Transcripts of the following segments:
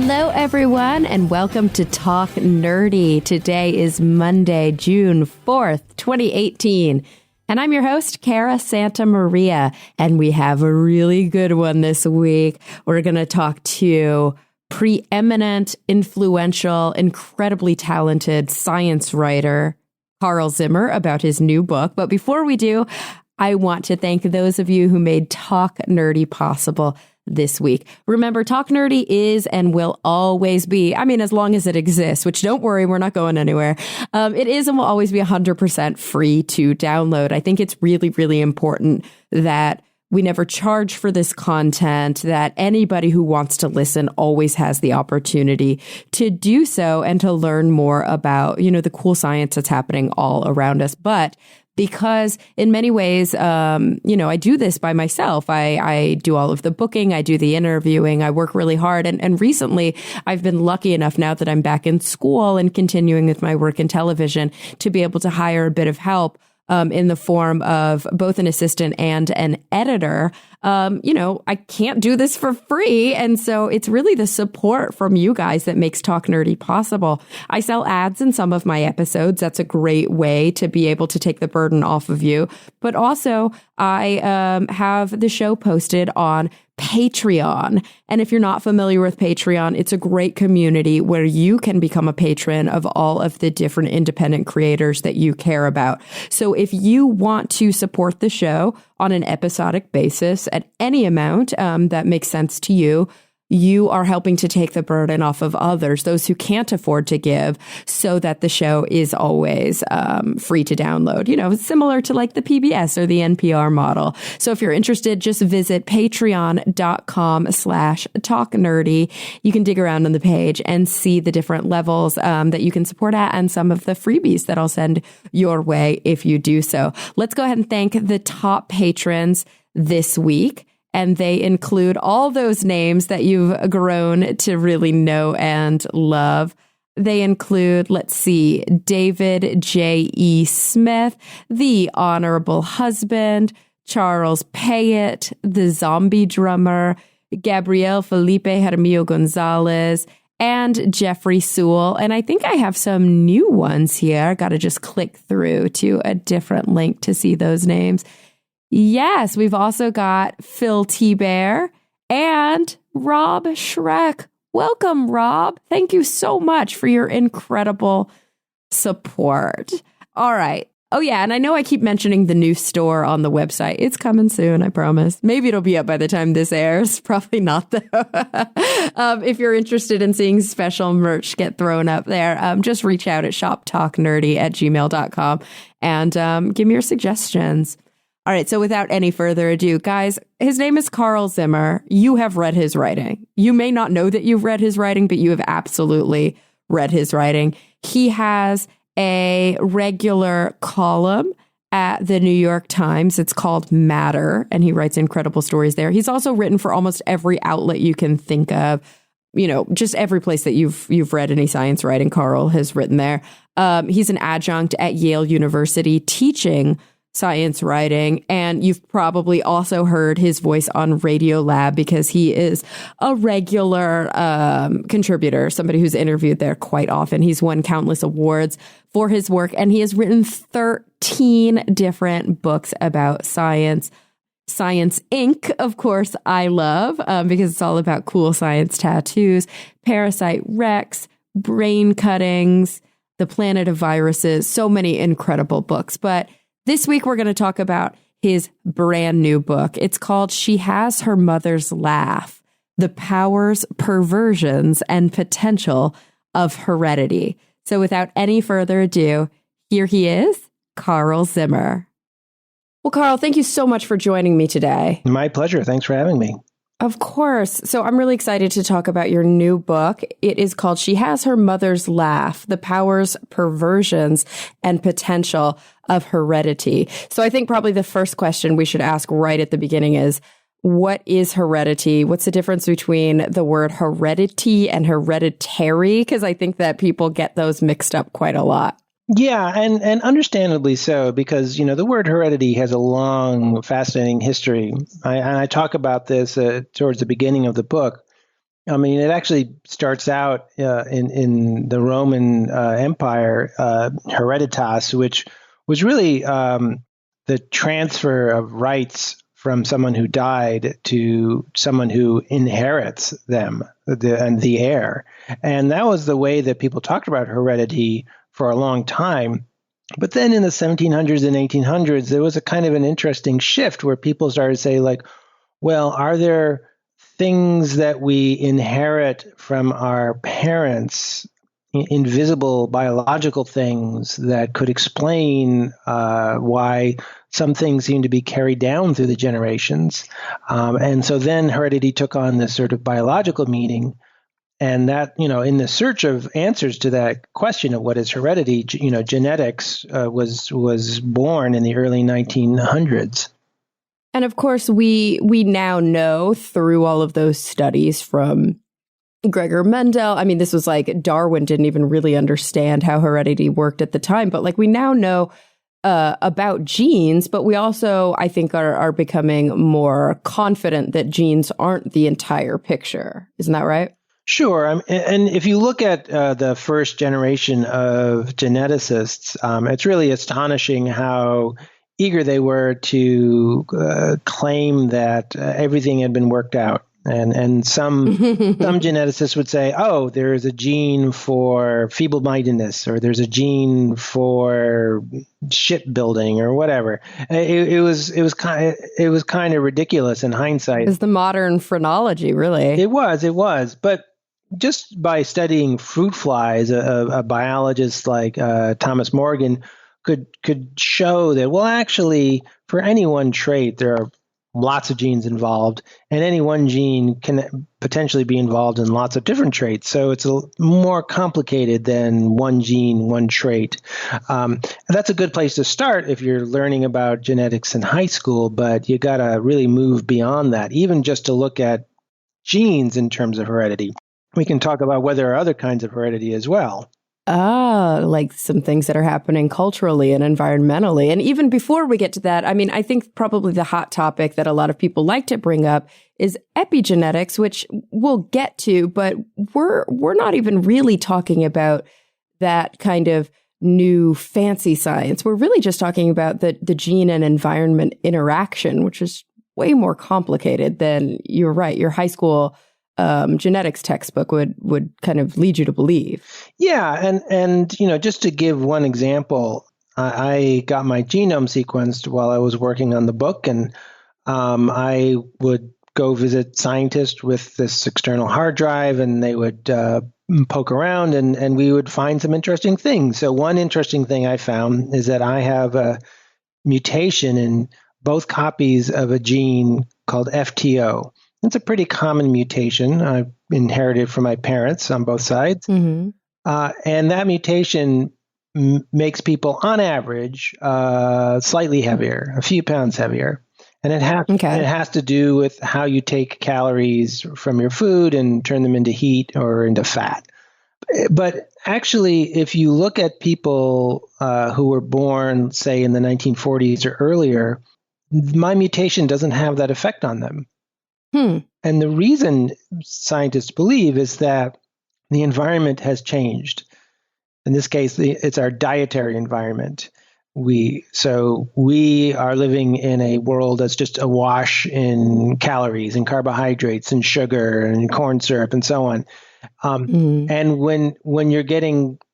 Hello, everyone, and welcome to Talk Nerdy. Today is Monday, June 4th, 2018. And I'm your host, Cara Santa Maria, and we have a really good one this week. We're going to talk to preeminent, influential, incredibly talented science writer, Carl Zimmer, about his new book. But before we do, I want to thank those of you who made Talk Nerdy possible this week. Remember, Talk Nerdy is and will always be, as long as it exists, which don't worry, we're not going anywhere. It is and will always be 100% free to download. I think it's really, really important that we never charge for this content, that anybody who wants to listen always has the opportunity to do so and to learn more about, the cool science that's happening all around us. But because in many ways, I do this by myself. I do all of the booking. I do the interviewing. I work really hard. And recently, I've been lucky enough now that I'm back in school and continuing with my work in television to be able to hire a bit of help in the form of both an assistant and an editor. I can't do this for free. And so it's really the support from you guys that makes Talk Nerdy possible. I sell ads in some of my episodes. That's a great way to be able to take the burden off of you. But also, I have the show posted on Patreon. And if you're not familiar with Patreon, it's a great community where you can become a patron of all of the different independent creators that you care about. So if you want to support the show on an episodic basis at any amount that makes sense to you, you are helping to take the burden off of others, those who can't afford to give, so that the show is always free to download, similar to like the PBS or the NPR model. So if you're interested, just visit patreon.com/talknerdy. You can dig around on the page and see the different levels that you can support at and some of the freebies that I'll send your way if you do so. Let's go ahead and thank the top patrons this week. And they include all those names that you've grown to really know and love. They include, David J.E. Smith, The Honorable Husband, Charles Payette, The Zombie Drummer, Gabriel Felipe Jaramillo Gonzalez, and Jeffrey Sewell. And I think I have some new ones here. Got to just click through to a different link to see those names. Yes, we've also got Phil T-Bear and Rob Schreck. Welcome, Rob. Thank you so much for your incredible support. All right. Oh, yeah. And I know I keep mentioning the new store on the website. It's coming soon, I promise. Maybe it'll be up by the time this airs. Probably not, though. If you're interested in seeing special merch get thrown up there, just reach out at shoptalknerdy@gmail.com and give me your suggestions. All right, so without any further ado, guys, his name is Carl Zimmer. You have read his writing. You may not know that you've read his writing, but you have absolutely read his writing. He has a regular column at the New York Times. It's called Matter, and he writes incredible stories there. He's also written for almost every outlet you can think of. Just every place that you've read any science writing, Carl has written there. He's an adjunct at Yale University teaching science writing, and you've probably also heard his voice on Radiolab because he is a regular contributor, somebody who's interviewed there quite often. He's won countless awards for his work, and he has written 13 different books about science. Science Inc., of course, I love because it's all about cool science tattoos, Parasite Rex, Brain Cuttings, The Planet of Viruses, so many incredible books. But this week, we're going to talk about his brand new book. It's called She Has Her Mother's Laugh, The Powers, Perversions, and Potential of Heredity. So without any further ado, here he is, Carl Zimmer. Well, Carl, thank you so much for joining me today. My pleasure. Thanks for having me. Of course. So I'm really excited to talk about your new book. It is called She Has Her Mother's Laugh, The Powers, Perversions, and Potential of Heredity. So I think probably the first question we should ask right at the beginning is, what is heredity? What's the difference between the word heredity and hereditary? Because I think that people get those mixed up quite a lot. Yeah, and understandably so, because, the word heredity has a long, fascinating history. I talk about this towards the beginning of the book. I mean, it actually starts out in the Roman Empire, hereditas, which was really the transfer of rights from someone who died to someone who inherits them, and the heir. And that was the way that people talked about heredity for a long time. But then in the 1700s and 1800s, there was a kind of an interesting shift where people started to say, like, well, are there things that we inherit from our parents, invisible biological things that could explain why some things seem to be carried down through the generations? And so then heredity took on this sort of biological meaning. And that, in the search of answers to that question of what is heredity, genetics was born in the early 1900s. And of course, we now know through all of those studies from Gregor Mendel. I mean, this was like Darwin didn't even really understand how heredity worked at the time, but like we now know about genes, but we also, I think, are becoming more confident that genes aren't the entire picture. Isn't that right? Sure. And if you look at the first generation of geneticists, it's really astonishing how eager they were to claim that everything had been worked out. And some geneticists would say, oh, there is a gene for feeble-mindedness, or there's a gene for shipbuilding, or whatever. It was kind of ridiculous in hindsight. It's the modern phrenology, really. It was. But just by studying fruit flies, a biologist like Thomas Morgan could show that, well, actually, for any one trait, there are lots of genes involved, and any one gene can potentially be involved in lots of different traits. So it's more complicated than one gene, one trait. And that's a good place to start if you're learning about genetics in high school, but you got to really move beyond that, even just to look at genes in terms of heredity. We can talk about whether there are other kinds of heredity as well. Like some things that are happening culturally and environmentally. And even before we get to that, I mean, I think probably the hot topic that a lot of people like to bring up is epigenetics, which we'll get to, but we're not even really talking about that kind of new fancy science. We're really just talking about the gene and environment interaction, which is way more complicated than, you're right, your high school genetics textbook would kind of lead you to believe. Yeah, and just to give one example, I got my genome sequenced while I was working on the book, and I would go visit scientists with this external hard drive, and they would poke around, and we would find some interesting things. So one interesting thing I found is that I have a mutation in both copies of a gene called FTO. It's a pretty common mutation. I inherited from my parents on both sides. Mm-hmm. And that mutation makes people, on average, slightly heavier, a few pounds heavier. And it has to do with how you take calories from your food and turn them into heat or into fat. But actually, if you look at people who were born, say, in the 1940s or earlier, my mutation doesn't have that effect on them. And the reason scientists believe is that the environment has changed. In this case, it's our dietary environment. We are living in a world that's just awash in calories and carbohydrates and sugar and corn syrup and so on. And when you're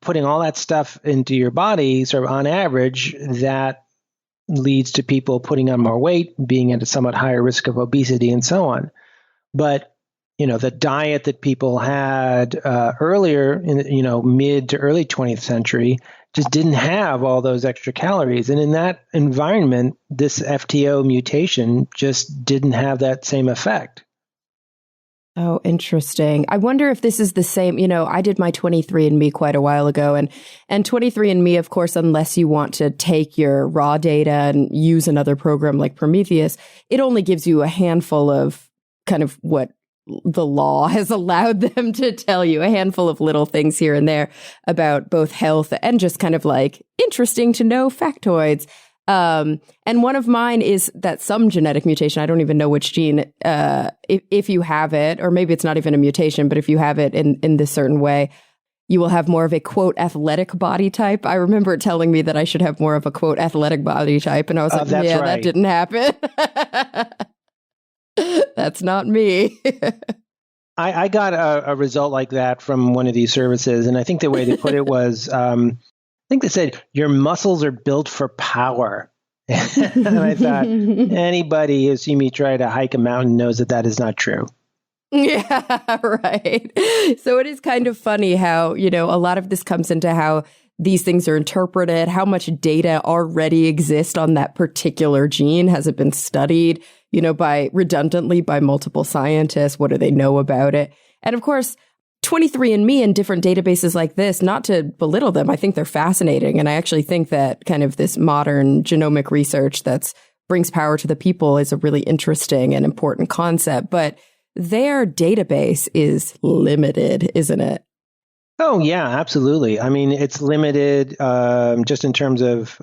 putting all that stuff into your body, sort of on average, that leads to people putting on more weight, being at a somewhat higher risk of obesity and so on. But the diet that people had earlier in mid to early 20th century just didn't have all those extra calories. And in that environment, this FTO mutation just didn't have that same effect. Oh, interesting. I wonder if this is the same. I did my 23andMe quite a while ago, and 23andMe, of course, unless you want to take your raw data and use another program like Prometheus, it only gives you a handful of kind of what the law has allowed them to tell you, a handful of little things here and there about both health and just kind of like interesting to know factoids. And one of mine is that some genetic mutation, I don't even know which gene, if you have it, or maybe it's not even a mutation, but if you have it in this certain way, you will have more of a, quote, athletic body type. I remember it telling me that I should have more of a, quote, athletic body type. And I was like, yeah, right. That didn't happen. That's not me. I got a result like that from one of these services. And I think the way they put it was, I think they said, your muscles are built for power. And I thought, anybody who's seen me try to hike a mountain knows that that is not true. Yeah, right. So it is kind of funny how, a lot of this comes into how these things are interpreted, how much data already exists on that particular gene. Has it been studied, redundantly by multiple scientists? What do they know about it? And of course, 23andMe and different databases like this, not to belittle them, I think they're fascinating. And I actually think that kind of this modern genomic research that brings power to the people is a really interesting and important concept. But their database is limited, isn't it? Oh, yeah, absolutely. I mean, it's limited just in terms of,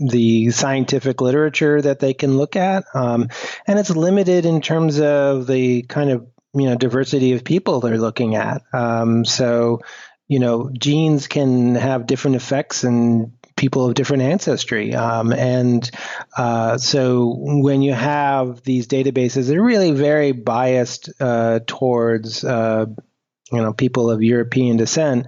the scientific literature that they can look at. And it's limited in terms of the kind of, diversity of people they're looking at. So, genes can have different effects in people of different ancestry. So when you have these databases, they're really very biased towards, people of European descent.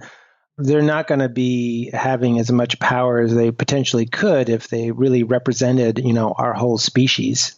They're not going to be having as much power as they potentially could if they really represented, our whole species.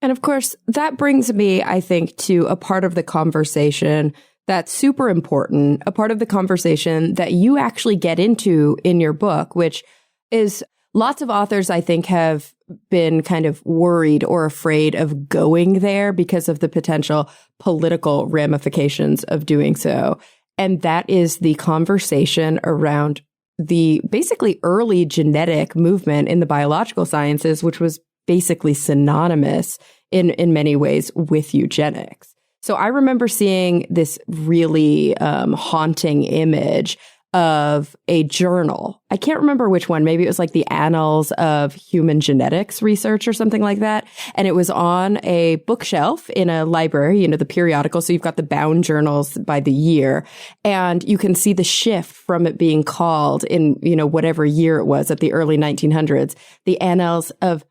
And of course, that brings me, I think, to a part of the conversation that's super important, a part of the conversation that you actually get into in your book, which is lots of authors, I think, have been kind of worried or afraid of going there because of the potential political ramifications of doing so. And that is the conversation around the basically early genetic movement in the biological sciences, which was basically synonymous in many ways with eugenics. So I remember seeing this really haunting image of a journal. I can't remember which one. Maybe it was like the Annals of Human Genetics Research or something like that. And it was on a bookshelf in a library, the periodical. So you've got the bound journals by the year, and you can see the shift from it being called in, whatever year it was at the early 1900s, the Annals of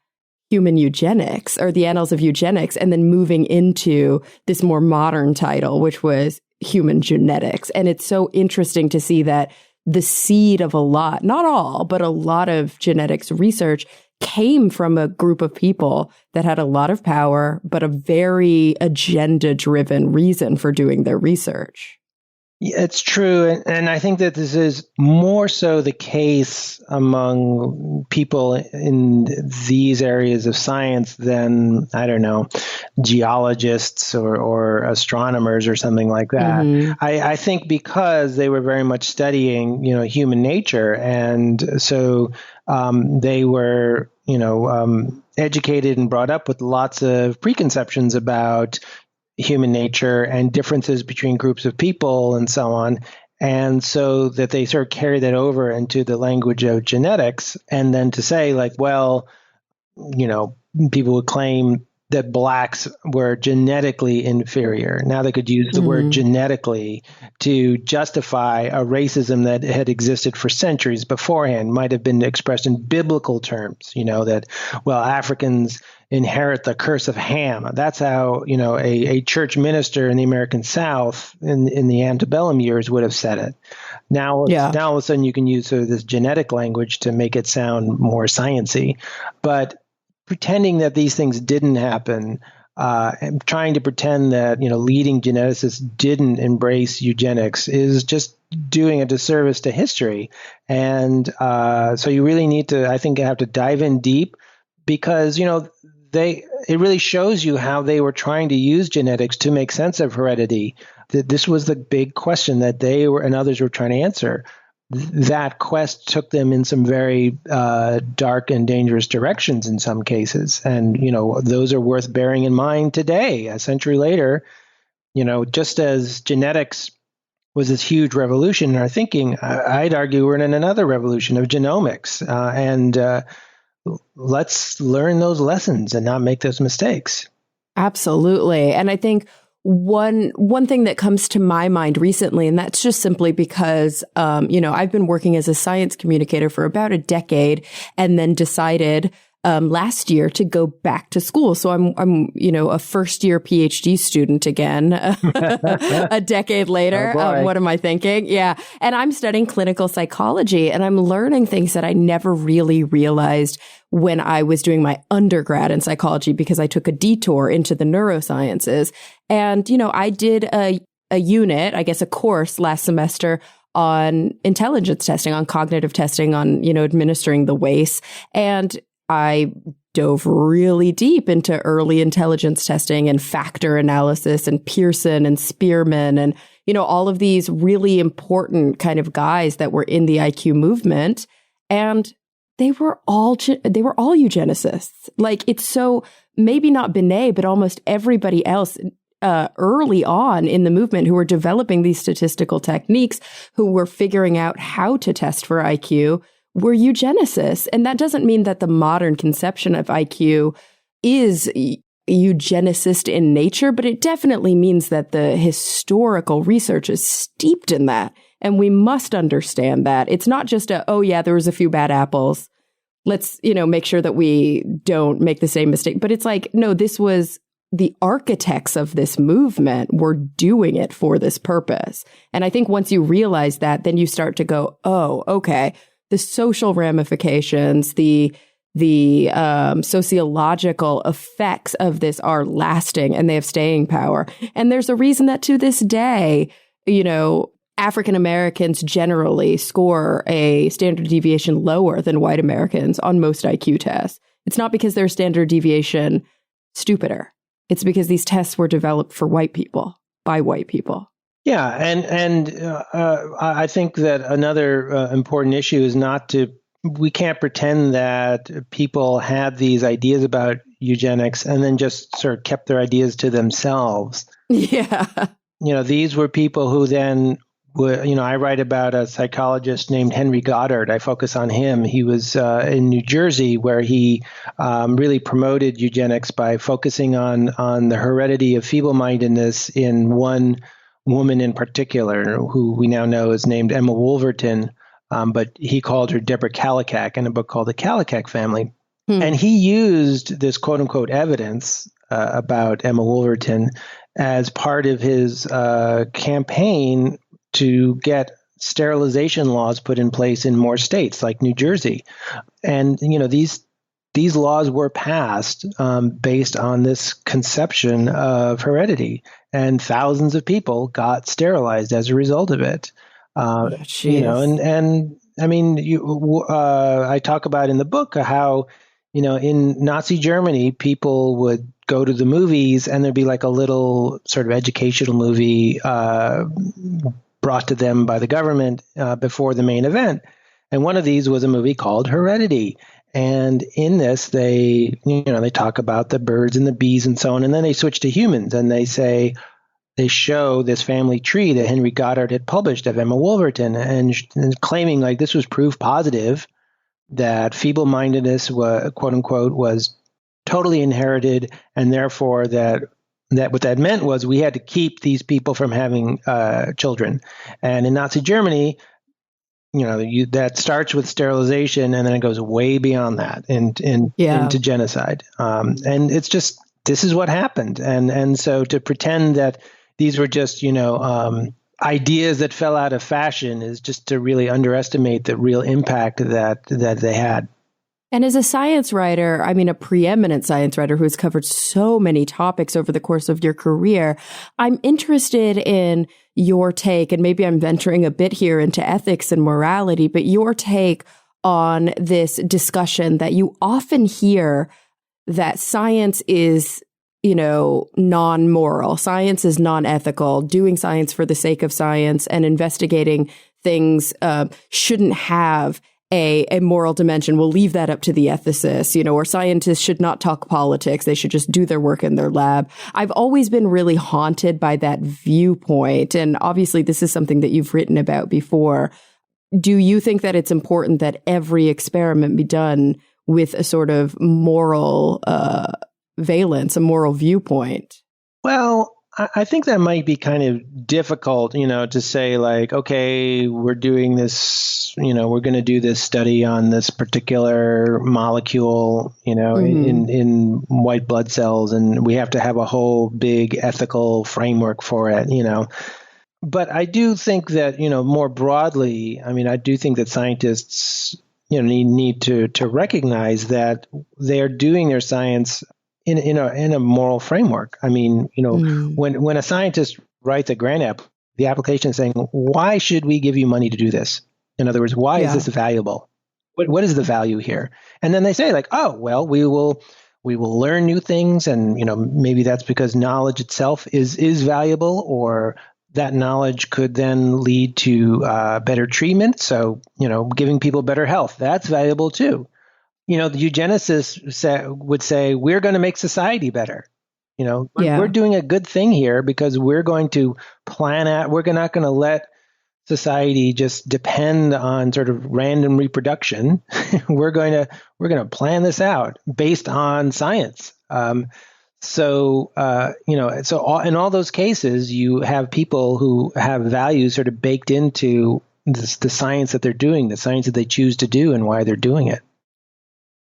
Human Eugenics or the Annals of Eugenics, and then moving into this more modern title, which was Human Genetics. And it's so interesting to see that the seed of a lot, not all, but a lot of genetics research came from a group of people that had a lot of power, but a very agenda-driven reason for doing their research. It's true. And I think that this is more so the case among people in these areas of science than, I don't know, geologists or astronomers or something like that. Mm-hmm. I think because they were very much studying, human nature. And so they were, educated and brought up with lots of preconceptions about human nature and differences between groups of people and so on. And so that they sort of carry that over into the language of genetics. And then to say people would claim that blacks were genetically inferior. Now they could use the word genetically to justify a racism that had existed for centuries beforehand, might have been expressed in biblical terms, that, Africans inherit the curse of Ham. That's how, a church minister in the American South in the antebellum years would have said it. Now all of a sudden you can use sort of this genetic language to make it sound more sciencey. But pretending that these things didn't happen, and trying to pretend that, leading geneticists didn't embrace eugenics is just doing a disservice to history. And so you really need to, I think, have to dive in deep because, it really shows you how they were trying to use genetics to make sense of heredity. This was the big question that they were and others were trying to answer. That quest took them in some very dark and dangerous directions in some cases. And, those are worth bearing in mind today, a century later. Just as genetics was this huge revolution in our thinking, I'd argue we're in another revolution of genomics. let's learn those lessons and not make those mistakes. Absolutely. And I think one thing that comes to my mind recently, and that's just simply because, I've been working as a science communicator for about a decade and then decided last year to go back to school. So I'm a first year PhD student again, a decade later. Oh, what am I thinking? Yeah. And I'm studying clinical psychology, and I'm learning things that I never really realized when I was doing my undergrad in psychology, because I took a detour into the neurosciences. And, I did a unit, I guess a course last semester on intelligence testing, on cognitive testing, on, administering the WACE. And I dove really deep into early intelligence testing and factor analysis and Pearson and Spearman and, all of these really important kind of guys that were in the IQ movement. And they were all eugenicists. Like, it's so maybe not Binet, but almost everybody else early on in the movement who were developing these statistical techniques, who were figuring out how to test for IQ, were eugenicists. And that doesn't mean that the modern conception of IQ is eugenicist in nature, but it definitely means that the historical research is steeped in that. And we must understand that. It's not just there was a few bad apples. Let's, make sure that we don't make the same mistake. But it's like, no, this was the architects of this movement were doing it for this purpose. And I think once you realize that, then you start to go, oh, okay. The social ramifications, the sociological effects of this are lasting, and they have staying power. And there's a reason that to this day, African Americans generally score a standard deviation lower than white Americans on most IQ tests. It's not because they're standard deviation stupider. It's because these tests were developed for white people, by white people. Yeah, and I think that another important issue is we can't pretend that people had these ideas about eugenics and then just sort of kept their ideas to themselves. Yeah. These were people who then I write about a psychologist named Henry Goddard. I focus on him. He was in New Jersey, where he really promoted eugenics by focusing on the heredity of feeble-mindedness in one woman in particular, who we now know is named Emma Wolverton, but he called her Deborah Kallikak in a book called The Kallikak Family. And he used this quote-unquote evidence about Emma Wolverton as part of his campaign to get sterilization laws put in place in more states like New Jersey. And, these laws were passed based on this conception of heredity, and thousands of people got sterilized as a result of it. I talk about in the book how, in Nazi Germany, people would go to the movies and there'd be like a little sort of educational movie brought to them by the government before the main event. And one of these was a movie called Heredity. And in this, they talk about the birds and the bees and so on. And then they switch to humans, and they show this family tree that Henry Goddard had published of Emma Wolverton, and claiming like this was proof positive that feeble-mindedness, quote unquote, was totally inherited. And therefore that what that meant was we had to keep these people from having children. And in Nazi Germany, that starts with sterilization, and then it goes way beyond that into genocide. And it's just, this is what happened. And so to pretend that these were just, ideas that fell out of fashion is just to really underestimate the real impact that they had. And as a science writer, a preeminent science writer who has covered so many topics over the course of your career, I'm interested in your take, and maybe I'm venturing a bit here into ethics and morality, but your take on this discussion that you often hear that science is, non-moral, science is non-ethical, doing science for the sake of science and investigating things shouldn't have a moral dimension. We'll leave that up to the ethicists, or scientists should not talk politics. They should just do their work in their lab. I've always been really haunted by that viewpoint. And obviously, this is something that you've written about before. Do you think that it's important that every experiment be done with a sort of moral valence, a moral viewpoint. Well, I think that might be kind of difficult, to say like, okay, we're doing this, we're going to do this study on this particular molecule, in white blood cells, and we have to have a whole big ethical framework for it, But I do think that, more broadly, I do think that scientists, need to recognize that they are doing their science in a moral framework. When a scientist writes a grant app, the application is saying, why should we give you money to do this? In other words, why is this valuable? What is the value here? And then they say like, oh, well, we will learn new things. And, maybe that's because knowledge itself is valuable, or that knowledge could then lead to better treatment. So, giving people better health, that's valuable too. The eugenicists would say, we're going to make society better. We're doing a good thing here because we're going to plan out, we're not going to let society just depend on sort of random reproduction. we're going to plan this out based on science. So in all those cases, you have people who have values sort of baked into the science that they're doing, the science that they choose to do and why they're doing it.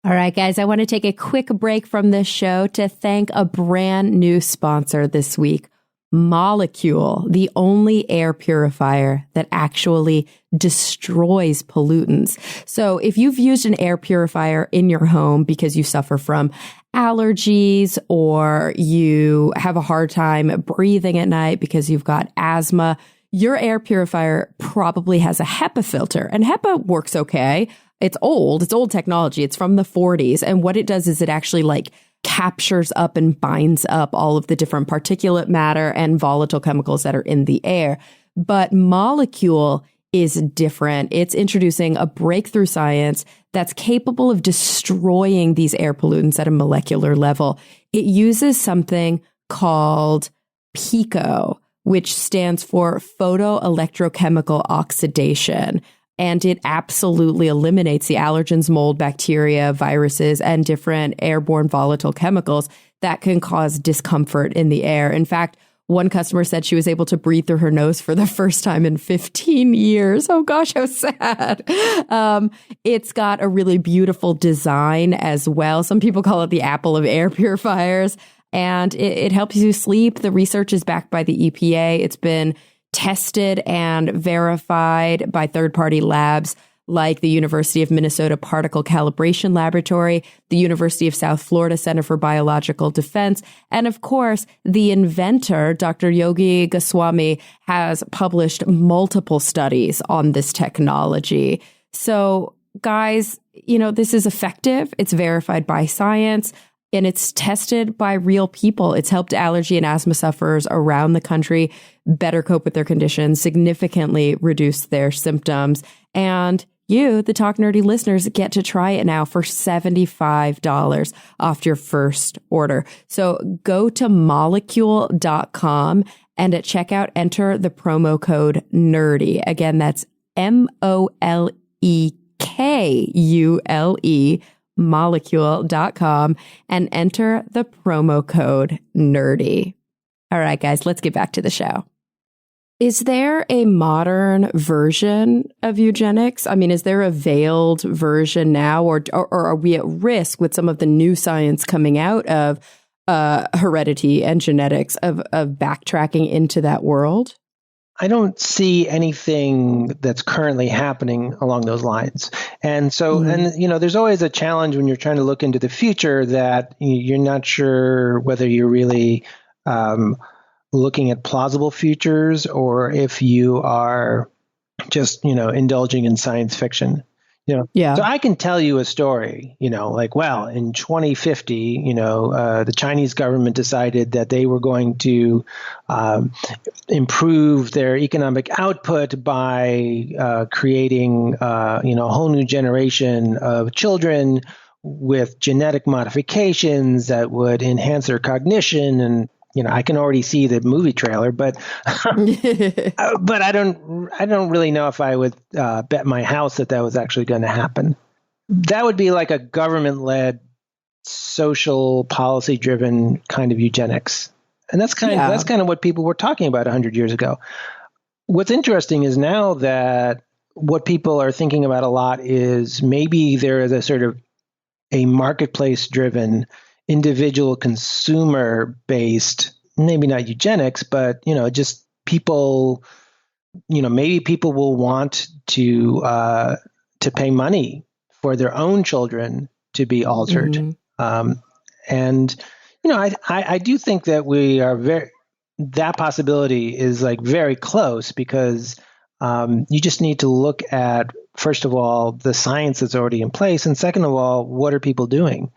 All right, guys, I want to take a quick break from this show to thank a brand new sponsor this week, Molecule, the only air purifier that actually destroys pollutants. So if you've used an air purifier in your home because you suffer from allergies or you have a hard time breathing at night because you've got asthma, your air purifier probably has a HEPA filter, and HEPA works okay. It's old technology. It's from the 40s. And what it does is it actually captures up and binds up all of the different particulate matter and volatile chemicals that are in the air. But Molecule is different. It's introducing a breakthrough science that's capable of destroying these air pollutants at a molecular level. It uses something called PECO, which stands for photoelectrochemical oxidation. And it absolutely eliminates the allergens, mold, bacteria, viruses, and different airborne volatile chemicals that can cause discomfort in the air. In fact, one customer said she was able to breathe through her nose for the first time in 15 years. Oh gosh, how sad. It's got a really beautiful design as well. Some people call it the Apple of air purifiers, and it helps you sleep. The research is backed by the EPA. It's been tested and verified by third-party labs like the University of Minnesota Particle Calibration Laboratory, the University of South Florida Center for Biological Defense, and of course, the inventor, Dr. Yogi Goswami, has published multiple studies on this technology. So, guys, this is effective. It's verified by science. And it's tested by real people. It's helped allergy and asthma sufferers around the country better cope with their conditions, significantly reduce their symptoms. And you, the Talk Nerdy listeners, get to try it now for $75 off your first order. So go to molecule.com and at checkout, enter the promo code NERDY. Again, that's MOLEKULE, molecule.com, and enter the promo code NERDY. All right, guys, let's get back to the show. Is there a modern version of eugenics? Is there a veiled version now, or are we at risk with some of the new science coming out of heredity and genetics of backtracking into that world? I don't see anything that's currently happening along those lines. And so, there's always a challenge when you're trying to look into the future that you're not sure whether you're really looking at plausible futures or if you are just, indulging in science fiction. So I can tell you a story, in 2050, the Chinese government decided that they were going to improve their economic output by creating, a whole new generation of children with genetic modifications that would enhance their cognition. And I can already see the movie trailer, but but I don't really know if I would bet my house that was actually going to happen. That would be like a government-led, social policy-driven kind of eugenics. And that's kind of what people were talking about 100 years ago. What's interesting is now that what people are thinking about a lot is maybe there is a sort of a marketplace-driven, individual consumer-based, maybe not eugenics, but just people. Maybe people will want to pay money for their own children to be altered, and I do think that we are that possibility is like very close because you just need to look at, first of all, the science that's already in place, and second of all, what are people doing?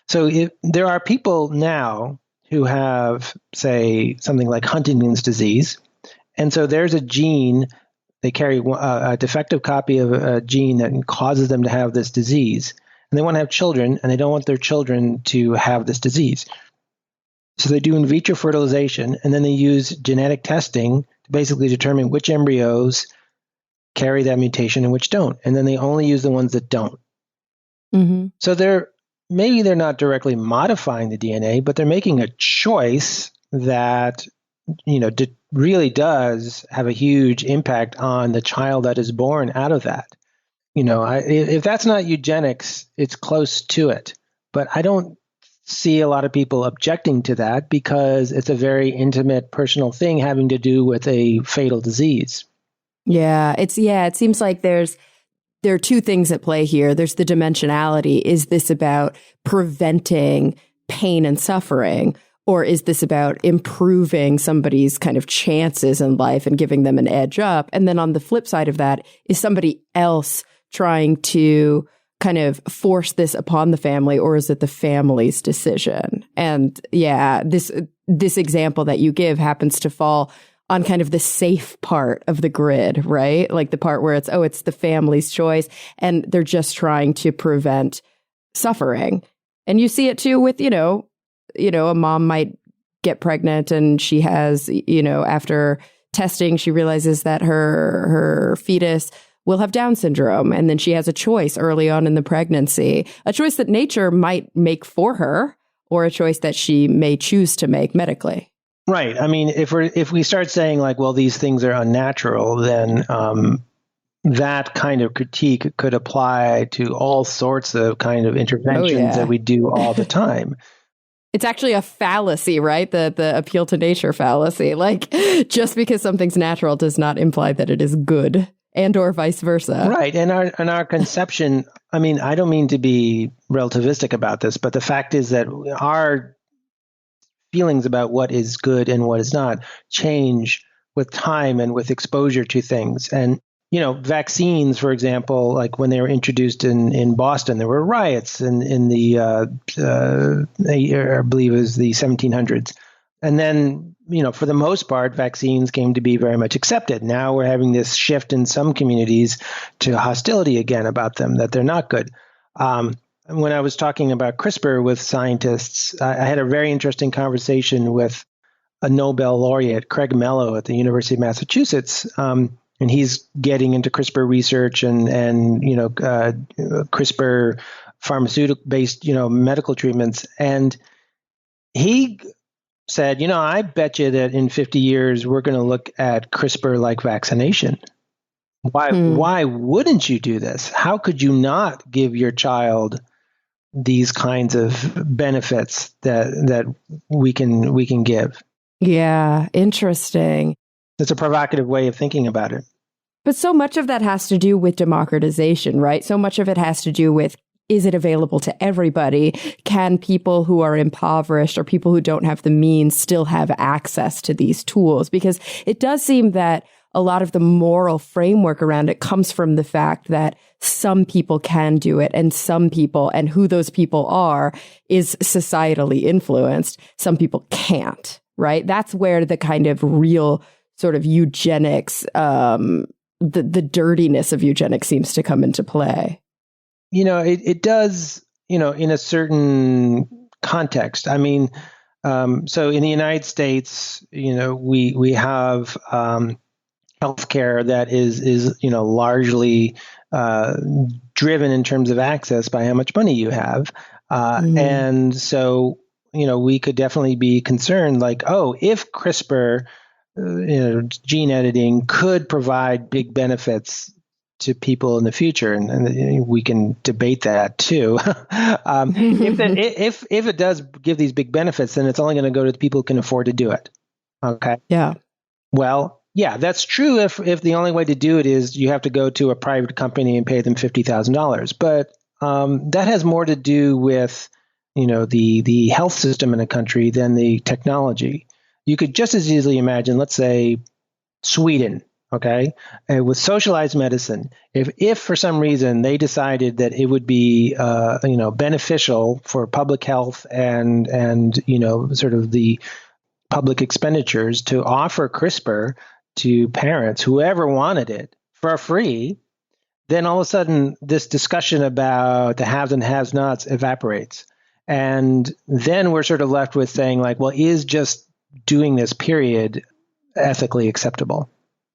So if there are people now who have, say, something like Huntington's disease, and so there's a gene, they carry a defective copy of a gene that causes them to have this disease, and they want to have children, and they don't want their children to have this disease. So they do in vitro fertilization, and then they use genetic testing to basically determine which embryos carry that mutation and which don't. And then they only use the ones that don't. Mm-hmm. So maybe they're not directly modifying the DNA, but they're making a choice that really does have a huge impact on the child that is born out of that. If that's not eugenics, it's close to it. But I don't see a lot of people objecting to that because it's a very intimate, personal thing having to do with a fatal disease. Yeah, it seems like there are two things at play here. There's the dimensionality. Is this about preventing pain and suffering, or is this about improving somebody's kind of chances in life and giving them an edge up? And then on the flip side of that, is somebody else trying to kind of force this upon the family, or is it the family's decision? And yeah, this example that you give happens to fall on kind of the safe part of the grid, right? Like the part where it's the family's choice and they're just trying to prevent suffering. And you see it too with, a mom might get pregnant and she has, after testing, she realizes that her fetus will have Down syndrome. And then she has a choice early on in the pregnancy, a choice that nature might make for her, or a choice that she may choose to make medically. Right. I mean, if we start saying like, well, these things are unnatural, then that kind of critique could apply to all sorts of kind of interventions that we do all the time. It's actually a fallacy, right? The appeal to nature fallacy. Like, just because something's natural does not imply that it is good, and or vice versa. Right. And our conception, I mean, I don't mean to be relativistic about this, but the fact is that our feelings about what is good and what is not change with time and with exposure to things. And, vaccines, for example, like when they were introduced in Boston, there were riots in the, I believe it was the 1700s. And then, for the most part, vaccines came to be very much accepted. Now we're having this shift in some communities to hostility again about them, that they're not good. When I was talking about CRISPR with scientists, I had a very interesting conversation with a Nobel laureate, Craig Mello at the University of Massachusetts. And he's getting into CRISPR research and CRISPR pharmaceutical-based, medical treatments. And he said, I bet you that in 50 years, we're going to look at CRISPR like vaccination. Why wouldn't you do this? How could you not give your child these kinds of benefits that we can give? Yeah, interesting. It's a provocative way of thinking about it. But so much of that has to do with democratization, right? So much of it has to do with, is it available to everybody? Can people who are impoverished or people who don't have the means still have access to these tools? Because it does seem that a lot of the moral framework around it comes from the fact that some people can do it, and some people, and who those people are, is societally influenced. Some people can't, right? That's where the kind of real sort of eugenics, the dirtiness of eugenics seems to come into play. It does, in a certain context. I mean, so in the United States, we have healthcare that is largely driven in terms of access by how much money you have. And so, we could definitely be concerned like, oh, if CRISPR, gene editing could provide big benefits to people in the future, and we can debate that too. If it does give these big benefits, then it's only going to go to the people who can afford to do it. Okay. Yeah. Well, yeah, that's true. If the only way to do it is you have to go to a private company and pay them $50,000, but that has more to do with the health system in a country than the technology. You could just as easily imagine, let's say, Sweden. Okay, with socialized medicine, if for some reason they decided that it would be beneficial for public health and sort of the public expenditures to offer CRISPR to parents, whoever wanted it, for free, then all of a sudden this discussion about the haves and have-nots evaporates. And then we're sort of left with saying like, well, is just doing this period ethically acceptable?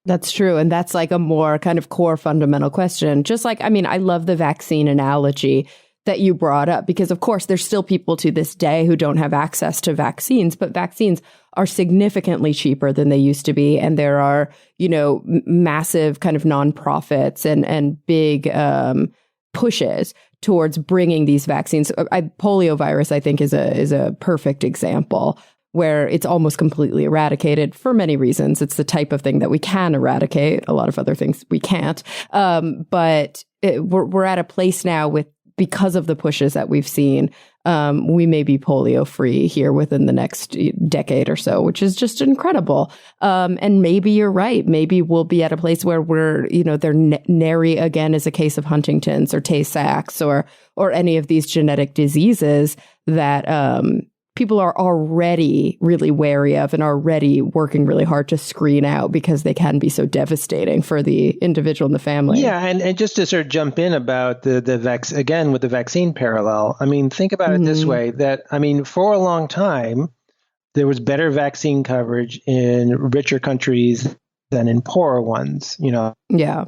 That's true. And that's like a more kind of core fundamental question. Just like, I mean, I love the vaccine analogy that you brought up, because of course there's still people to this day who don't have access to vaccines, but vaccines are significantly cheaper than they used to be. And there are, massive kind of nonprofits and big pushes towards bringing these vaccines. Polio virus, I think, is a perfect example, where it's almost completely eradicated for many reasons. It's the type of thing that we can eradicate. A lot of other things we can't. But we're at a place now because of the pushes that we've seen, we may be polio free here within the next decade or so, which is just incredible. And maybe you're right. Maybe we'll be at a place where they're nary again as a case of Huntington's or Tay-Sachs or any of these genetic diseases that people are already really wary of and already working really hard to screen out because they can be so devastating for the individual and the family. Yeah, and just to sort of jump in about again with the vaccine parallel, I mean, think about it this way, that, I mean, for a long time, there was better vaccine coverage in richer countries than in poorer ones, Yeah.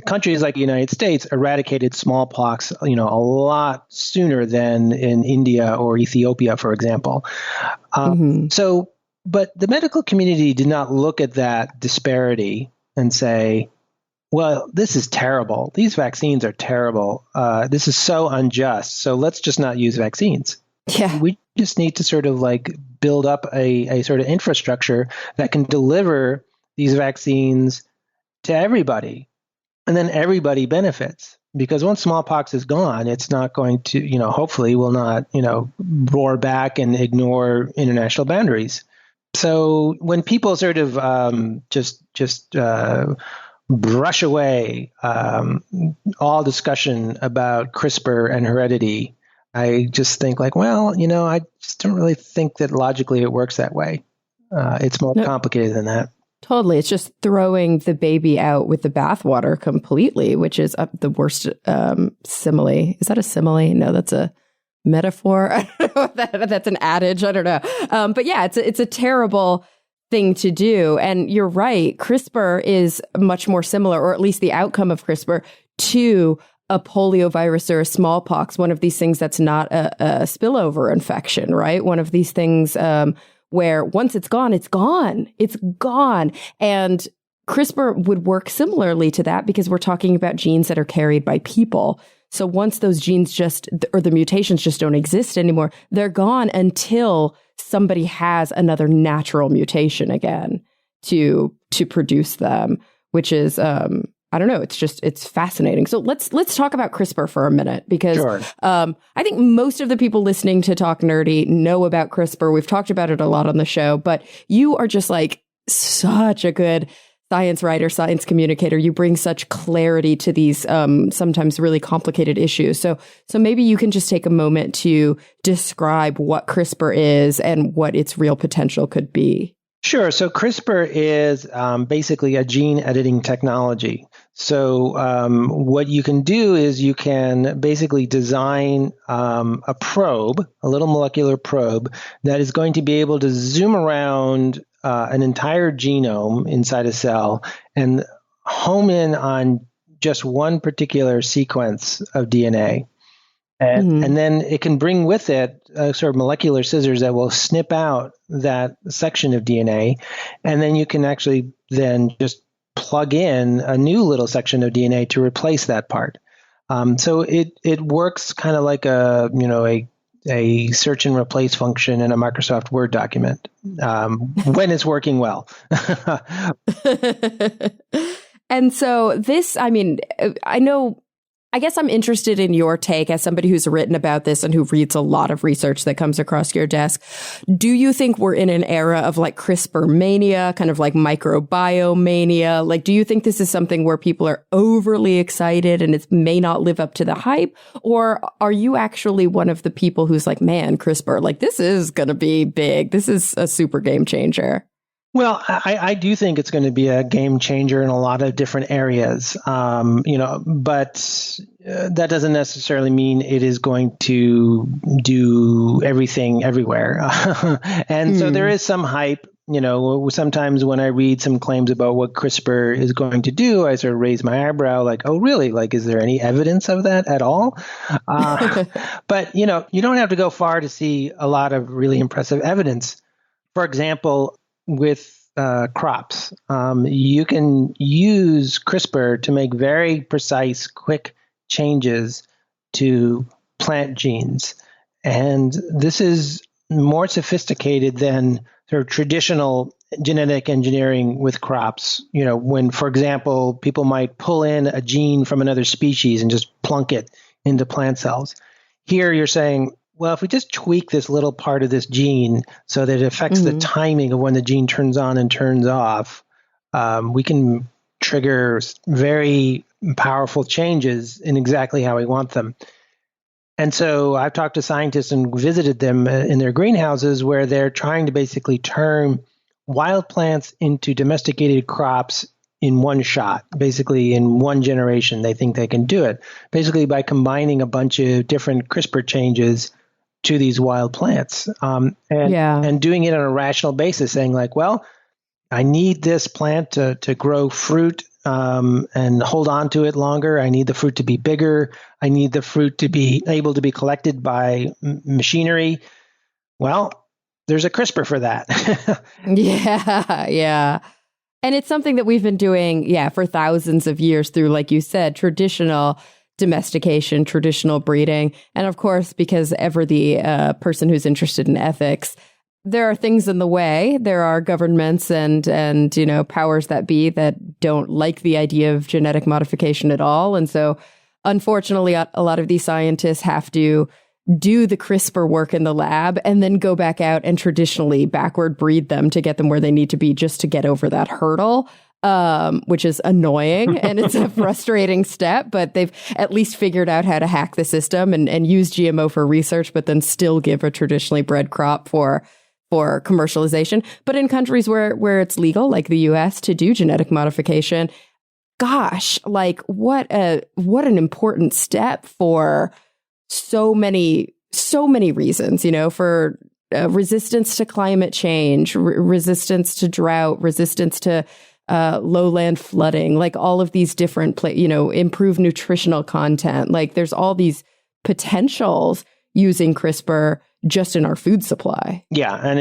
Countries like the United States eradicated smallpox, a lot sooner than in India or Ethiopia, for example. So, but the medical community did not look at that disparity and say, well, this is terrible. These vaccines are terrible. This is so unjust. So let's just not use vaccines. Yeah. We just need to sort of like build up a sort of infrastructure that can deliver these vaccines to everybody. And then everybody benefits, because once smallpox is gone, it's not going to, hopefully will not, roar back and ignore international boundaries. So when people sort of just brush away all discussion about CRISPR and heredity, I just think like, well, I just don't really think that logically it works that way. It's more complicated than that. Totally. It's just throwing the baby out with the bathwater completely, which is the worst simile. Is that a simile? No, that's a metaphor. I don't know. That's an adage. I don't know. But yeah, it's a terrible thing to do. And you're right. CRISPR is much more similar, or at least the outcome of CRISPR, to a polio virus or a smallpox, one of these things that's not a spillover infection, right? One of these things where once it's gone, it's gone. It's gone. And CRISPR would work similarly to that, because we're talking about genes that are carried by people. So once those genes or the mutations just don't exist anymore, they're gone until somebody has another natural mutation again to produce them, which is, I don't know. It's fascinating. So let's talk about CRISPR for a minute, because Sure. I think most of the people listening to Talk Nerdy know about CRISPR. We've talked about it a lot on the show, but you are just like such a good science writer, science communicator. You bring such clarity to these sometimes really complicated issues. So maybe you can just take a moment to describe what CRISPR is and what its real potential could be. Sure. So CRISPR is basically a gene editing technology. So what you can do is you can basically design a probe, a little molecular probe, that is going to be able to zoom around an entire genome inside a cell and home in on just one particular sequence of DNA. And then it can bring with it sort of molecular scissors that will snip out that section of DNA. And then you can actually then just plug in a new little section of DNA to replace that part. So it works kind of like a search and replace function in a Microsoft Word document when it's working well. And so this, I guess I'm interested in your take as somebody who's written about this and who reads a lot of research that comes across your desk. Do you think we're in an era of like CRISPR mania, kind of like microbiome mania? Like, do you think this is something where people are overly excited and it may not live up to the hype? Or are you actually one of the people who's like, man, CRISPR, like this is going to be big. This is a super game changer. Well, I do think it's going to be a game changer in a lot of different areas, but that doesn't necessarily mean it is going to do everything everywhere. And so there is some hype. Sometimes when I read some claims about what CRISPR is going to do, I sort of raise my eyebrow like, oh, really? Like, is there any evidence of that at all? But, you don't have to go far to see a lot of really impressive evidence. For example, with crops, you can use CRISPR to make very precise, quick changes to plant genes. And this is more sophisticated than sort of traditional genetic engineering with crops. When, for example, people might pull in a gene from another species and just plunk it into plant cells. Here you're saying, well, if we just tweak this little part of this gene so that it affects the timing of when the gene turns on and turns off, we can trigger very powerful changes in exactly how we want them. And so I've talked to scientists and visited them in their greenhouses where they're trying to basically turn wild plants into domesticated crops in one shot, basically in one generation. They think they can do it, basically by combining a bunch of different CRISPR changes to these wild plants, and doing it on a rational basis, saying like, well, I need this plant to grow fruit and hold on to it longer. I need the fruit to be bigger. I need the fruit to be able to be collected by machinery. Well, there's a CRISPR for that. Yeah. And it's something that we've been doing, for thousands of years through, like you said, traditional domestication, traditional breeding. And of course, because ever the person who's interested in ethics, there are things in the way. There are governments and powers that be that don't like the idea of genetic modification at all. And so, unfortunately, a lot of these scientists have to do the CRISPR work in the lab and then go back out and traditionally backward breed them to get them where they need to be just to get over that hurdle. Which is annoying and it's a frustrating step, but they've at least figured out how to hack the system and use GMO for research, but then still give a traditionally bred crop for commercialization. But in countries where it's legal, like the US, to do genetic modification, gosh, like what an important step for so many reasons, for resistance to climate change, resistance to drought, resistance to lowland flooding, like all of these different, improved nutritional content. Like there's all these potentials using CRISPR just in our food supply. Yeah, and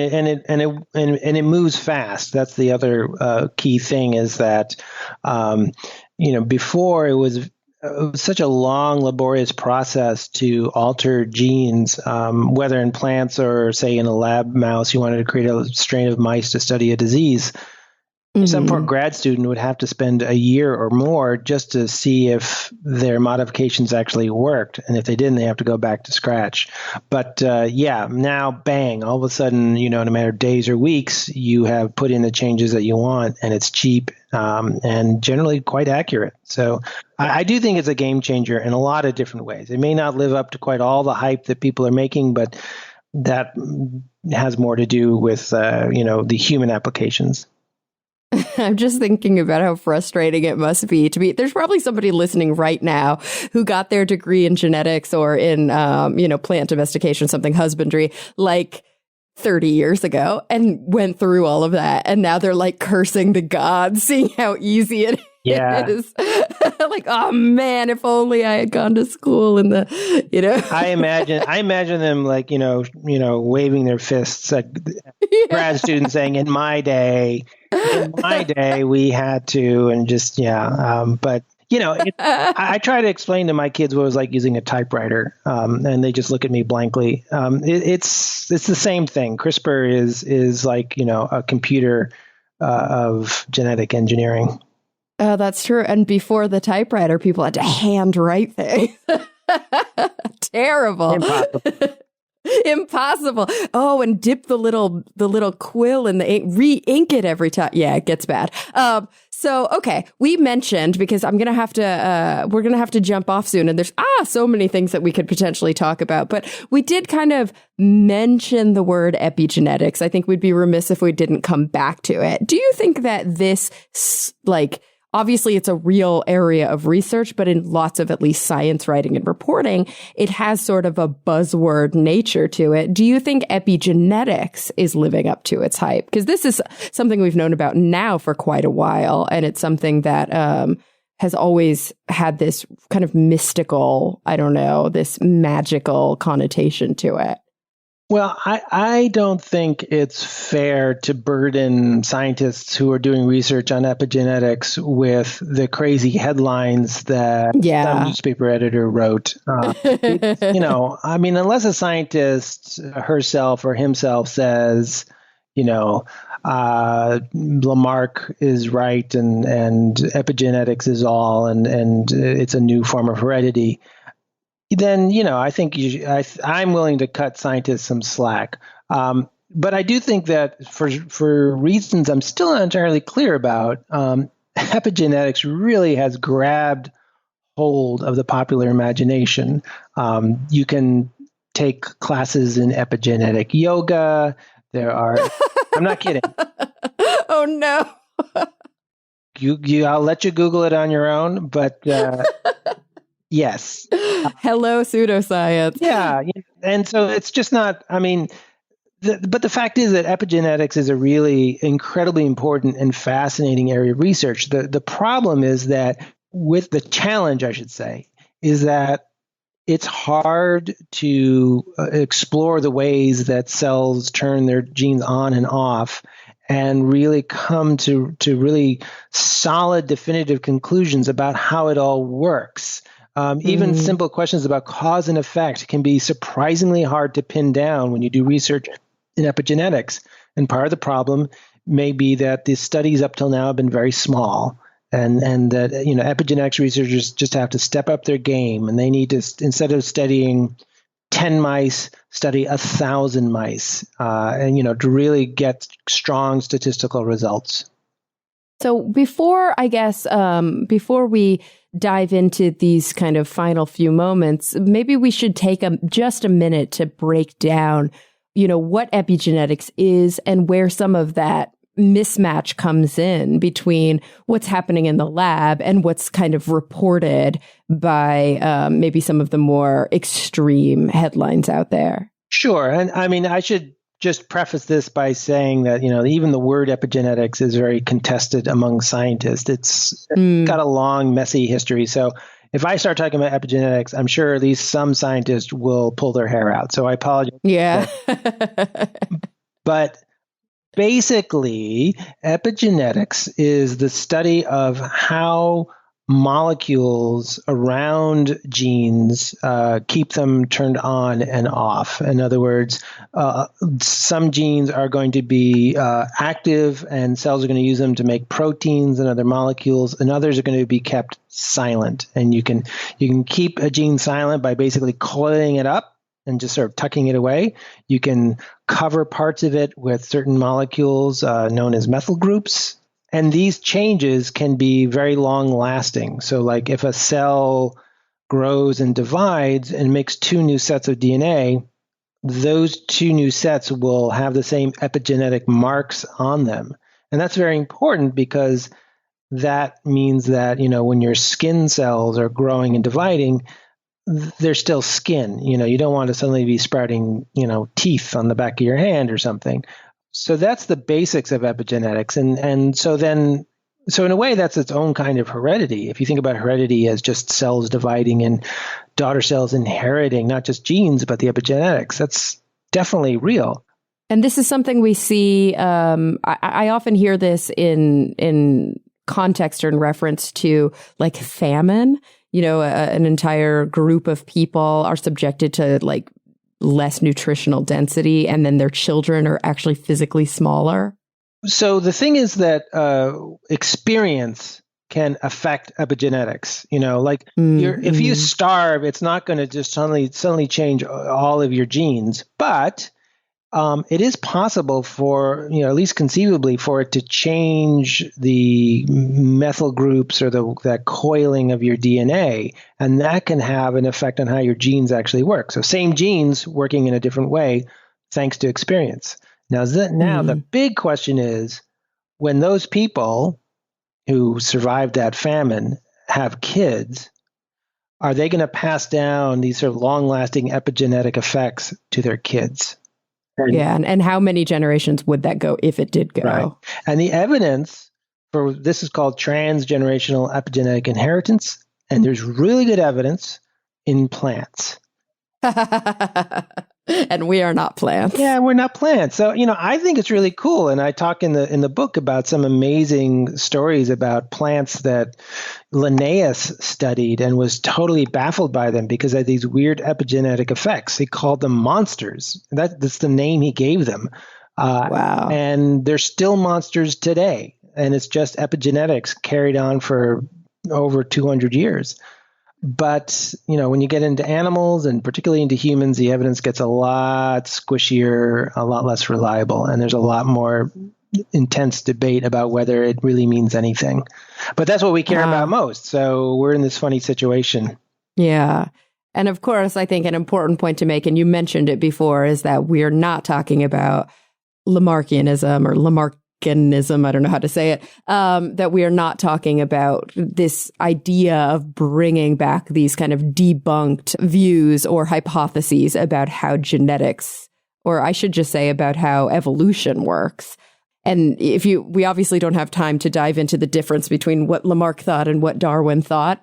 it moves fast. That's the other key thing is that before it was such a long, laborious process to alter genes, whether in plants or say in a lab mouse, you wanted to create a strain of mice to study a disease. Some poor grad student would have to spend a year or more just to see if their modifications actually worked. And if they didn't, they have to go back to scratch. But now, bang, all of a sudden, no matter days or weeks, you have put in the changes that you want and it's cheap and generally quite accurate. So I do think it's a game changer in a lot of different ways. It may not live up to quite all the hype that people are making, but that has more to do with, the human applications. I'm just thinking about how frustrating it must be to be. There's probably somebody listening right now who got their degree in genetics or in, plant domestication, something husbandry, like 30 years ago and went through all of that. And now they're like cursing the gods, seeing how easy it Yeah. is. Like, oh man, if only I had gone to school in the, I imagine them like, waving their fists at grad students saying, in my day, we had to, and just, but I try to explain to my kids what it was like using a typewriter, and they just look at me blankly. It's the same thing. CRISPR is like, a computer of genetic engineering. Oh, that's true. And before the typewriter, people had to handwrite things. Terrible. Impossible. Impossible. Oh, and dip the little quill in the ink, re-ink it every time. Yeah, it gets bad. So, okay, we mentioned, because we're going to have to jump off soon, and there's so many things that we could potentially talk about, but we did kind of mention the word epigenetics. I think we'd be remiss if we didn't come back to it. Do you think that this, obviously, it's a real area of research, but in lots of at least science writing and reporting, it has sort of a buzzword nature to it. Do you think epigenetics is living up to its hype? Because this is something we've known about now for quite a while, and it's something that has always had this kind of mystical, this magical connotation to it. Well, I don't think it's fair to burden scientists who are doing research on epigenetics with the crazy headlines that some newspaper editor wrote. Unless a scientist herself or himself says, Lamarck is right and epigenetics is all, and it's a new form of heredity, then, I think I'm willing to cut scientists some slack. But I do think that for reasons I'm still not entirely clear about, epigenetics really has grabbed hold of the popular imagination. You can take classes in epigenetic yoga. I'm not kidding. Oh, no. I'll let you Google it on your own, but yes. Hello, pseudoscience. Yeah. And so it's just not, but the fact is that epigenetics is a really incredibly important and fascinating area of research. The problem is that with the challenge, I should say, is that it's hard to explore the ways that cells turn their genes on and off and really come to really solid, definitive conclusions about how it all works. Even simple questions about cause and effect can be surprisingly hard to pin down when you do research in epigenetics. And part of the problem may be that the studies up till now have been very small, and that epigenetics researchers just have to step up their game, and they need to, instead of studying 10 mice, study 1,000 mice, to really get strong statistical results. So before we dive into these kind of final few moments, maybe we should take just a minute to break down, what epigenetics is and where some of that mismatch comes in between what's happening in the lab and what's kind of reported by maybe some of the more extreme headlines out there. Sure. And I should just preface this by saying that, even the word epigenetics is very contested among scientists. It's got a long, messy history. So if I start talking about epigenetics, I'm sure at least some scientists will pull their hair out. So I apologize. Yeah. But basically, epigenetics is the study of how molecules around genes keep them turned on and off. In other words, some genes are going to be active and cells are going to use them to make proteins and other molecules, and others are going to be kept silent. And you can keep a gene silent by basically coiling it up and just sort of tucking it away. You can cover parts of it with certain molecules known as methyl groups. And these changes can be very long lasting. So like if a cell grows and divides and makes 2 new sets of DNA, those 2 new sets will have the same epigenetic marks on them. And that's very important because that means that, when your skin cells are growing and dividing, they're still skin. You don't want to suddenly be sprouting, teeth on the back of your hand or something. So that's the basics of epigenetics. And so then So in a way, that's its own kind of heredity. If you think about heredity as just cells dividing and daughter cells inheriting not just genes, but the epigenetics, that's definitely real. And this is something we see. I often hear this in context or in reference to like famine. You know, an entire group of people are subjected to like less nutritional density, and then their children are actually physically smaller. So the thing is that experience can affect epigenetics. You know, like if you starve, it's not going to just suddenly change all of your genes, but it is possible for, at least conceivably, for it to change the methyl groups or that coiling of your DNA, and that can have an effect on how your genes actually work. So same genes working in a different way thanks to experience. Now the big question is, when those people who survived that famine have kids, are they going to pass down these sort of long-lasting epigenetic effects to their kids? And how many generations would that go if it did go? Right. And the evidence for this is called transgenerational epigenetic inheritance, and there's really good evidence in plants. And we are not plants. Yeah, we're not plants. So, I think it's really cool. And I talk in the book about some amazing stories about plants that Linnaeus studied and was totally baffled by them because they had these weird epigenetic effects. He called them monsters. That's the name he gave them. Wow. And they're still monsters today. And it's just epigenetics carried on for over 200 years. But, when you get into animals and particularly into humans, the evidence gets a lot squishier, a lot less reliable, and there's a lot more intense debate about whether it really means anything. But that's what we care about most. So we're in this funny situation. Yeah. And of course, I think an important point to make, and you mentioned it before, is that we're not talking about Lamarckianism or Lamarckianism, I don't know how to say it, that we are not talking about this idea of bringing back these kind of debunked views or hypotheses about how genetics, or I should just say about how evolution works. And we obviously don't have time to dive into the difference between what Lamarck thought and what Darwin thought.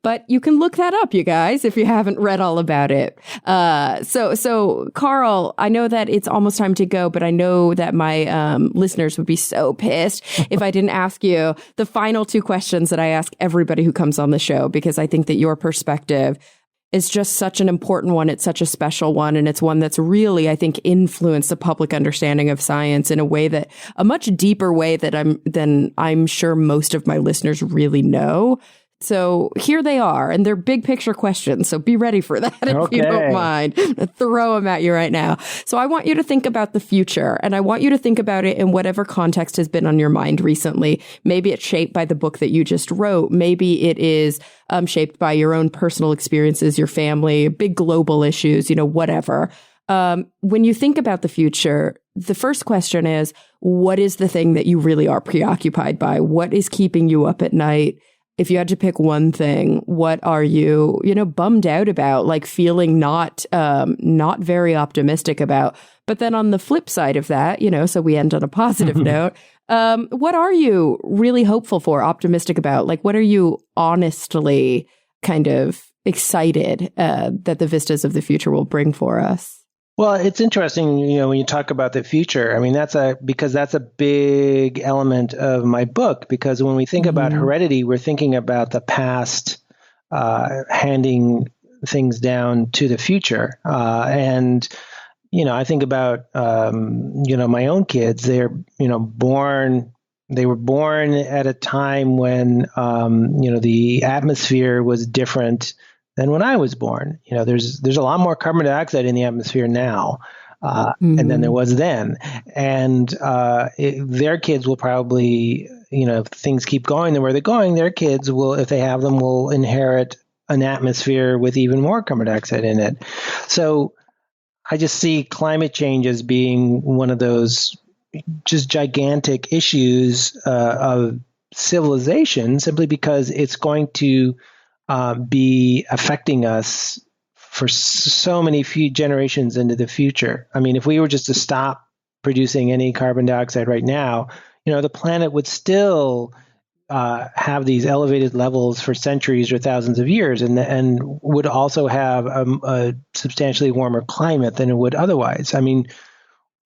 But you can look that up, you guys, if you haven't read all about it. So Carl, I know that it's almost time to go, but I know that my listeners would be so pissed if I didn't ask you the final two questions that I ask everybody who comes on the show, because I think that your perspective is just such an important one. It's such a special one. And it's one that's really, I think, influenced the public understanding of science in a much deeper way than I'm sure most of my listeners really know. So here they are, and they're big picture questions. So be ready for that if you don't mind. Throw them at you right now. So I want you to think about the future, and I want you to think about it in whatever context has been on your mind recently. Maybe it's shaped by the book that you just wrote. Maybe it is shaped by your own personal experiences, your family, big global issues, whatever. When you think about the future, the first question is, what is the thing that you really are preoccupied by? What is keeping you up at night? If you had to pick one thing, what are you, bummed out about, like feeling not very optimistic about? But then on the flip side of that, so we end on a positive note, what are you really hopeful for, optimistic about? Like, what are you honestly kind of excited that the vistas of the future will bring for us? Well, it's interesting, when you talk about the future. I mean, because that's a big element of my book, because when we think about heredity, we're thinking about the past handing things down to the future. And I think about, my own kids. They were born at a time when, the atmosphere was different than when I was born. There's a lot more carbon dioxide in the atmosphere now and then there was then. And their kids will probably, if things keep going the way they're going, their kids will, if they have them, will inherit an atmosphere with even more carbon dioxide in it. So I just see climate change as being one of those just gigantic issues of civilization, simply because it's going to be affecting us for so many few generations into the future. I mean, if we were just to stop producing any carbon dioxide right now, the planet would still have these elevated levels for centuries or thousands of years, and would also have a substantially warmer climate than it would otherwise. I mean,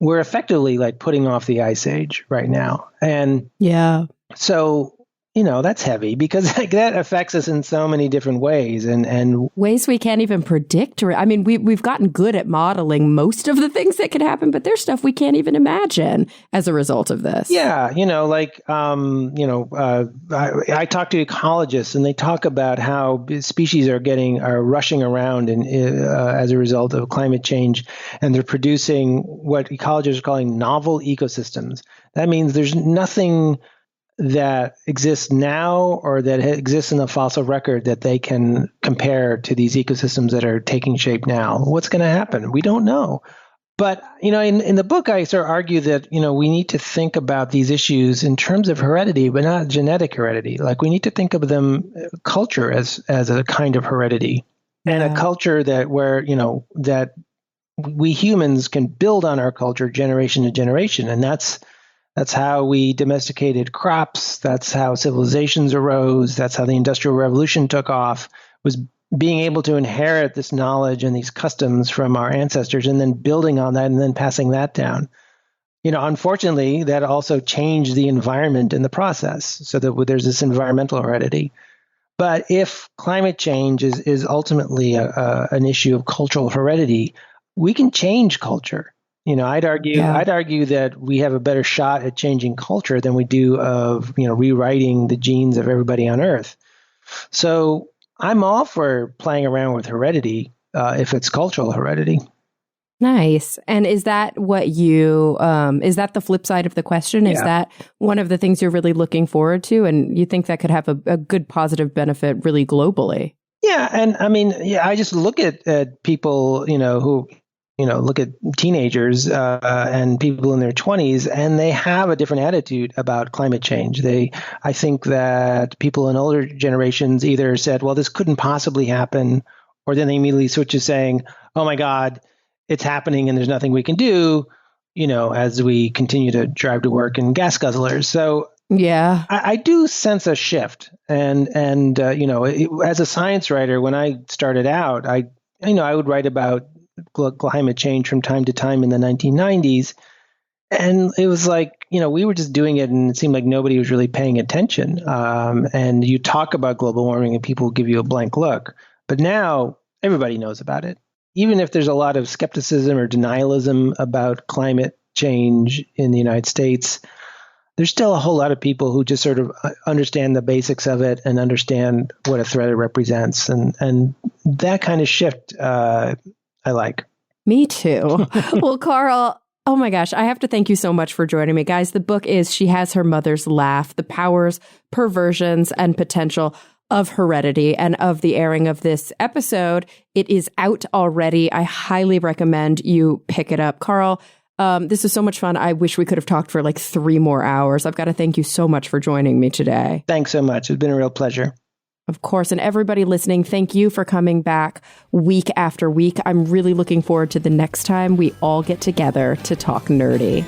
we're effectively like putting off the ice age right now. And so, that's heavy because like that affects us in so many different ways and ways we can't even predict. I mean, we've gotten good at modeling most of the things that could happen, but there's stuff we can't even imagine as a result of this. Yeah. I talk to ecologists and they talk about how species are rushing around as a result of climate change, and they're producing what ecologists are calling novel ecosystems. That means there's nothing that exists now or that exists in the fossil record that they can compare to these ecosystems that are taking shape now. What's going to happen? We don't know. But, in the book, I sort of argue that, we need to think about these issues in terms of heredity, but not genetic heredity. Like we need to think of them culture as a kind of heredity, and a culture that we humans can build on our culture generation to generation. And that's how we domesticated crops. That's how civilizations arose. That's how the Industrial Revolution took off, was being able to inherit this knowledge and these customs from our ancestors and then building on that and then passing that down. Unfortunately, that also changed the environment in the process so that there's this environmental heredity. But if climate change is ultimately an issue of cultural heredity, we can change culture. I'd argue that we have a better shot at changing culture than we do of, rewriting the genes of everybody on Earth. So I'm all for playing around with heredity if it's cultural heredity. Nice. And is that what is that the flip side of the question? Is that one of the things you're really looking forward to? And you think that could have a good positive benefit really globally? Yeah. And I mean, I just look at people, who look at teenagers and people in their 20s, and they have a different attitude about climate change. I think that people in older generations either said, well, this couldn't possibly happen, or then they immediately switch to saying, oh my God, it's happening and there's nothing we can do, as we continue to drive to work in gas guzzlers. So yeah, I do sense a shift. And as a science writer, when I started out, I would write about climate change from time to time in the 1990s. And it was like, we were just doing it and it seemed like nobody was really paying attention. And you talk about global warming and people give you a blank look. But now everybody knows about it. Even if there's a lot of skepticism or denialism about climate change in the United States, there's still a whole lot of people who just sort of understand the basics of it and understand what a threat it represents. And that kind of shift, I like. Me too. Well, Carl, oh my gosh, I have to thank you so much for joining me. Guys, the book is She Has Her Mother's Laugh, The Powers, Perversions, and Potential of Heredity. And of the airing of this episode, it is out already. I highly recommend you pick it up. Carl, this is so much fun. I wish we could have talked for like 3 more hours. I've got to thank you so much for joining me today. Thanks so much. It's been a real pleasure. Of course. And everybody listening, thank you for coming back week after week. I'm really looking forward to the next time we all get together to talk nerdy.